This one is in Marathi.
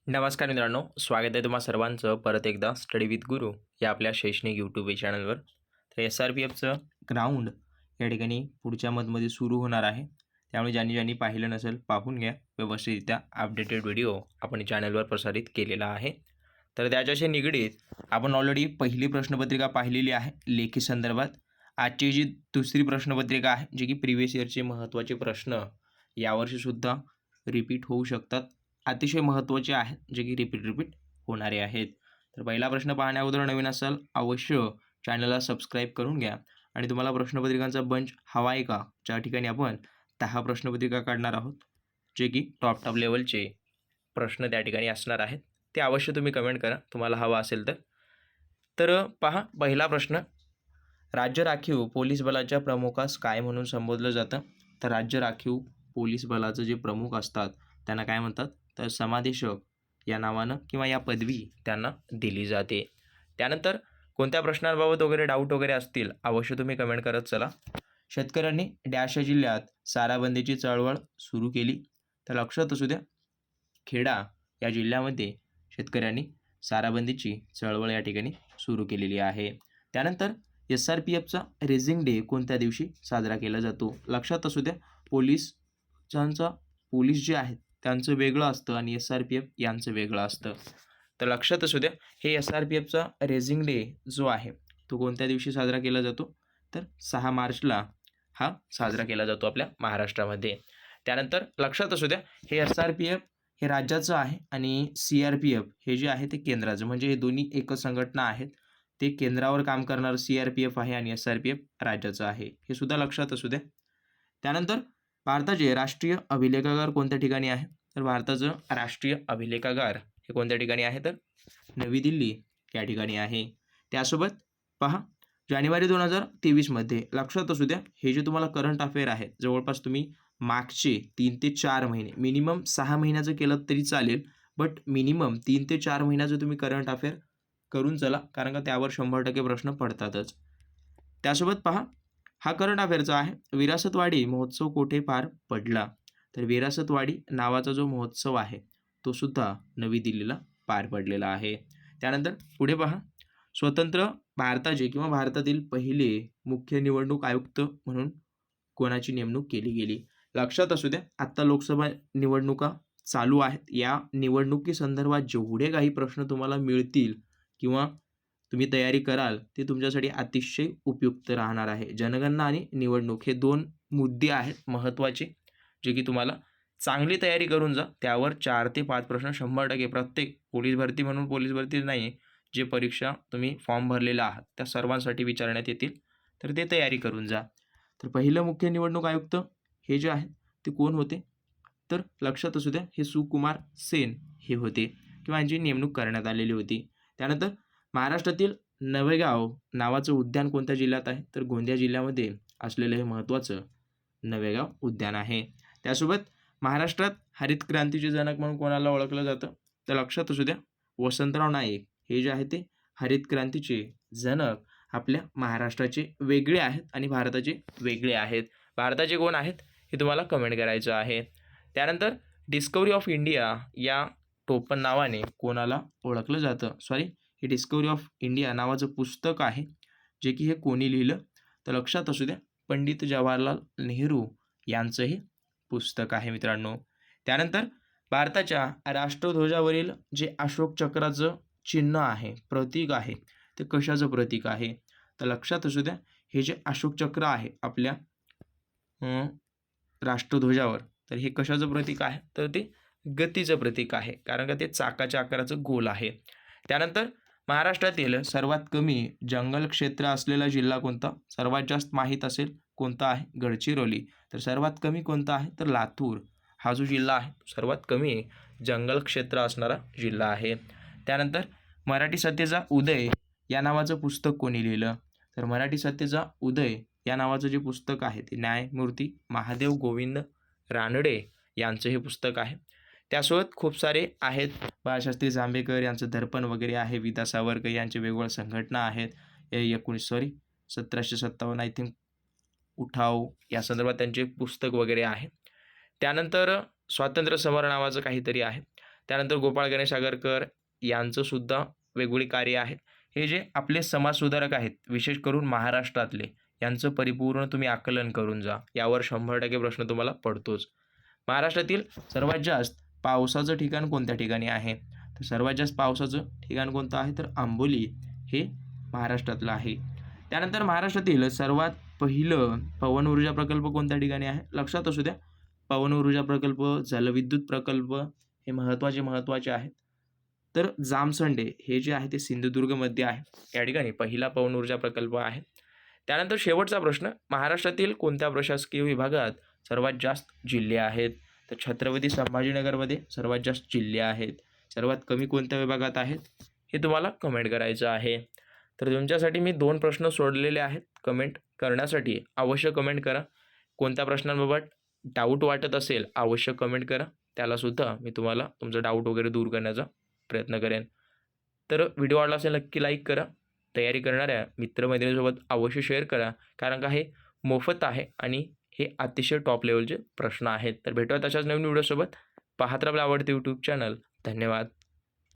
नमस्कार मित्रांनो, स्वागत आहे तुम्हा सर्वांचं परत एकदा स्टडी विथ गुरु या आपल्या शैक्षणिक यूट्यूब चॅनलवर. तर SRPFचं ग्राउंड या ठिकाणी पुढच्या मंथमध्ये सुरू होणार आहे. त्यामुळे ज्यांनी पाहिलं नसेल पाहून घ्या. व्यवस्थितरित्या अपडेटेड व्हिडिओ आपण चॅनलवर प्रसारित केलेला आहे. तर त्याच्याशी निगडीत आपण ऑलरेडी पहिली प्रश्नपत्रिका पाहिलेली आहे लेखी संदर्भात. आजची जी दुसरी प्रश्नपत्रिका आहे, जी की प्रिव्हियस इयरचे महत्त्वाचे प्रश्न यावर्षीसुद्धा रिपीट होऊ शकतात, अतिशय महत्त्वाचे आहेत, जे की रिपीट होणारे आहेत. तर पहिला प्रश्न पाहण्याअगोदर नवीन असाल अवश्य चॅनलला सबस्क्राईब करून घ्या. आणि तुम्हाला प्रश्नपत्रिकांचा बंच हवा आहे का, ज्या ठिकाणी आपण 10 प्रश्नपत्रिका काढणार आहोत, जे की टॉप लेवलचे प्रश्न त्या ठिकाणी असणार आहेत. ते अवश्य तुम्ही कमेंट करा तुम्हाला हवा असेल तर. पहा, पहिला प्रश्न, राज्य राखीव पोलीस बलाच्या प्रमुखास काय म्हणून संबोधलं जातं? तर राज्य राखीव पोलीस बलाचं जे प्रमुख असतात त्यांना काय म्हणतात? तर समादेशक या नावानं किंवा या पदवी त्यांना दिली जाते. त्यानंतर कोणत्या प्रश्नांबाबत वगैरे डाऊट वगैरे असतील अवश्य तुम्ही कमेंट करत चला. शेतकऱ्यांनी डॅश या जिल्ह्यात साराबंदीची चळवळ सुरू केली. तर लक्षात असू द्या, खेडा या जिल्ह्यामध्ये शेतकऱ्यांनी साराबंदीची चळवळ या ठिकाणी सुरू केलेली आहे. त्यानंतर SRPFचा रेझिंग डे कोणत्या दिवशी साजरा केला जातो? लक्षात असू द्या, पोलीस जे आहेत त्यांचं वेगळं असतं आणि SRPF यांचं वेगळं असतं. तर लक्षात असू द्या, हे SRPFचा रेझिंग डे जो आहे तो कोणत्या दिवशी साजरा केला जातो? तर 6 मार्चला हा साजरा केला जातो आपल्या महाराष्ट्रामध्ये. त्यानंतर लक्षात असू द्या, हे SRPF हे राज्याचं आहे आणि CRPF हे जे आहे ते केंद्राचं, म्हणजे हे दोन्ही एकच संघटना आहेत. ते केंद्रावर काम करणारं CRPF आहे आणि SRPF राज्याचं आहे, हे सुद्धा लक्षात असू द्या. त्यानंतर भारताचे राष्ट्रीय अभिलेखागार कोणत्या ठिकाणी आहे? तर भारताचं राष्ट्रीय अभिलेखागार हे कोणत्या ठिकाणी आहे? तर नवी दिल्ली या ठिकाणी आहे. त्यासोबत पहा, जानेवारी 2023 मध्ये लक्षात असू द्या, हे जे तुम्हाला करंट अफेअर आहे जवळपास तुम्ही मागचे 3 ते 4 महिने, मिनिमम 6 महिन्याचं केलं तरी चालेल, बट मिनिमम 3 ते 4 महिन्याचं तुम्ही करंट अफेअर करून चला, कारण का त्यावर 100% प्रश्न पडतातच. त्यासोबत पहा, हा करंट अफेअरचा आहे, विरासतवाडी महोत्सव कोठे पार पडला? तर विरासतवाडी नावाचा जो महोत्सव आहे तो सुद्धा नवी दिल्लीला पार पडलेला आहे. त्यानंतर पुढे पहा, स्वतंत्र भारताचे किंवा भारतातील पहिले मुख्य निवडणूक आयुक्त म्हणून कोणाची नेमणूक केली गेली? लक्षात असू द्या, आत्ता लोकसभा निवडणुका चालू आहेत. या निवडणुकीसंदर्भात जेवढे काही प्रश्न तुम्हाला मिळतील किंवा तुम्ही तयारी कराल ते तुमच्यासाठी अतिशय उपयुक्त राहणार आहे. जनगणना आणि निवडणूक हे 2 मुद्दे आहेत महत्त्वाचे, जे की तुम्हाला चांगली तयारी करून जा. त्यावर 4 ते 5 प्रश्न 100% प्रत्येक पोलीस भरती म्हणून पोलीस भरती नाही, जे परीक्षा तुम्ही फॉर्म भरलेला आहात त्या सर्वांसाठी विचारण्यात येतील. तर ते तयारी करून जा. तर पहिलं मुख्य निवडणूक आयुक्त हे जे आहेत ते कोण होते? तर लक्षात असू द्या, हे सुकुमार सेन हे होते किंवा यांची नेमणूक करण्यात आलेली होती. त्यानंतर महाराष्ट्रातील नवेगाव नावाचं उद्यान कोणत्या जिल्ह्यात आहे? तर गोंदिया जिल्ह्यामध्ये असलेलं हे महत्त्वाचं नवेगाव उद्यान आहे. त्यासोबत महाराष्ट्रात हरित क्रांतीचे जनक म्हणून कोणाला ओळखलं जातं? तर लक्षात असू द्या, वसंतराव नाईक हे जे आहे ते हरित क्रांतीचे जनक आपल्या महाराष्ट्राचे वेगळे आहेत आणि भारताचे वेगळे आहेत. भारताचे कोण आहेत हे तुम्हाला कमेंट करायचं आहे. त्यानंतर डिस्कवरी ऑफ इंडिया या टोपण नावाने कोणाला ओळखलं जातं? हे डिस्कवरी ऑफ इंडिया नावाचं पुस्तक आहे, जे की हे कोणी लिहिलं? तर लक्षात असू द्या, पंडित जवाहरलाल नेहरू यांचं हे पुस्तक आहे मित्रांनो. त्यानंतर भारताच्या राष्ट्रध्वजावरील जे अशोक चक्राचं चिन्ह आहे, प्रतीक आहे, ते कशाचं प्रतीक आहे? तर लक्षात असू द्या, हे जे अशोक चक्र आहे आपल्या राष्ट्रध्वजावर, तर हे कशाचं प्रतीक आहे? तर ते गतीचं प्रतीक आहे, कारण का ते चाकाच्या आकाराचं गोल आहे. त्यानंतर महाराष्ट्रातील सर्वात कमी जंगल क्षेत्र असलेला जिल्हा कोणता? सर्वात जास्त माहीत असेल कोणता आहे? गडचिरोली. तर सर्वात कमी कोणता आहे? तर लातूर हा जो जिल्हा आहे सर्वात कमी जंगल क्षेत्र असणारा जिल्हा आहे. त्यानंतर मराठी सत्तेचा उदय या नावाचं पुस्तक कोणी लिहिलं? तर मराठी सत्तेचा उदय या नावाचं जे पुस्तक आहे ते न्यायमूर्ती महादेव गोविंद रानडे यांचं हे पुस्तक आहे. त्यासोबत खूप सारे आहेत, बाळशास्त्री जांभेकर यांचं दर्पण वगैरे आहे, विदा सावरकर यांचे वेगवेगळ्या संघटना आहेत. 1757 आय थिंक उठाव या संदर्भात त्यांचे पुस्तक वगैरे आहे. त्यानंतर स्वातंत्र्य समर नावाचं काहीतरी आहे. त्यानंतर गोपाळ गणेश आगरकर यांचंसुद्धा वेगवेगळी कार्य आहेत. हे जे आपले समाजसुधारक आहेत, विशेष करून महाराष्ट्रातले, यांचं परिपूर्ण तुम्ही आकलन करून जा. यावर 100% प्रश्न तुम्हाला पडतोच. महाराष्ट्रातील सर्वात जास्त पावसाचं ठिकाण कोणत्या ठिकाणी आहे? तर सर्वात जास्त पावसाचं ठिकाण कोणतं आहे? तर आंबोली हे महाराष्ट्रातलं आहे. त्यानंतर महाराष्ट्रातील सर्वात पहिलं पवन ऊर्जा प्रकल्प कोणत्या ठिकाणी आहे? लक्षात असू द्या, पवन ऊर्जा प्रकल्प, जलविद्युत प्रकल्प हे महत्त्वाचे आहेत. तर जामसंडे हे जे आहे ते सिंधुदुर्गमध्ये आहे. या ठिकाणी पहिला पवन ऊर्जा प्रकल्प आहे. त्यानंतर शेवटचा प्रश्न, महाराष्ट्रातील कोणत्या प्रशासकीय विभागात सर्वात जास्त जिल्हे आहेत? तर छत्रपती संभाजीनगरमध्ये सर्वात जास्त जिल्हे आहेत. सर्वात कमी कोणत्या विभागात आहेत? हे तुम्हाला कमेंट करायचं आहे. तर तुमच्यासाठी मी 2 प्रश्न सोडलेले आहेत. कमेंट करण्यासाठी अवश्य कमेंट करा. कोणत्या प्रश्नांबाबत डाऊट वाटत असेल अवश्य कमेंट करा. त्यालासुद्धा मी तुम्हाला तुमचा डाऊट वगैरे दूर करण्याचा प्रयत्न करेन. तर व्हिडिओ आवडला असेल नक्की लाईक करा. तयारी करणाऱ्या मित्रमैत्रिणींसोबत अवश्य शेअर करा, कारण का हे मोफत आहे आणि हे अतिशय टॉप लेवलचे प्रश्न आहेत. तर भेटूया तशाच नवीन व्हिडिओसोबत. पाहत राहा आपलं आवडते यूट्यूब चॅनल. धन्यवाद.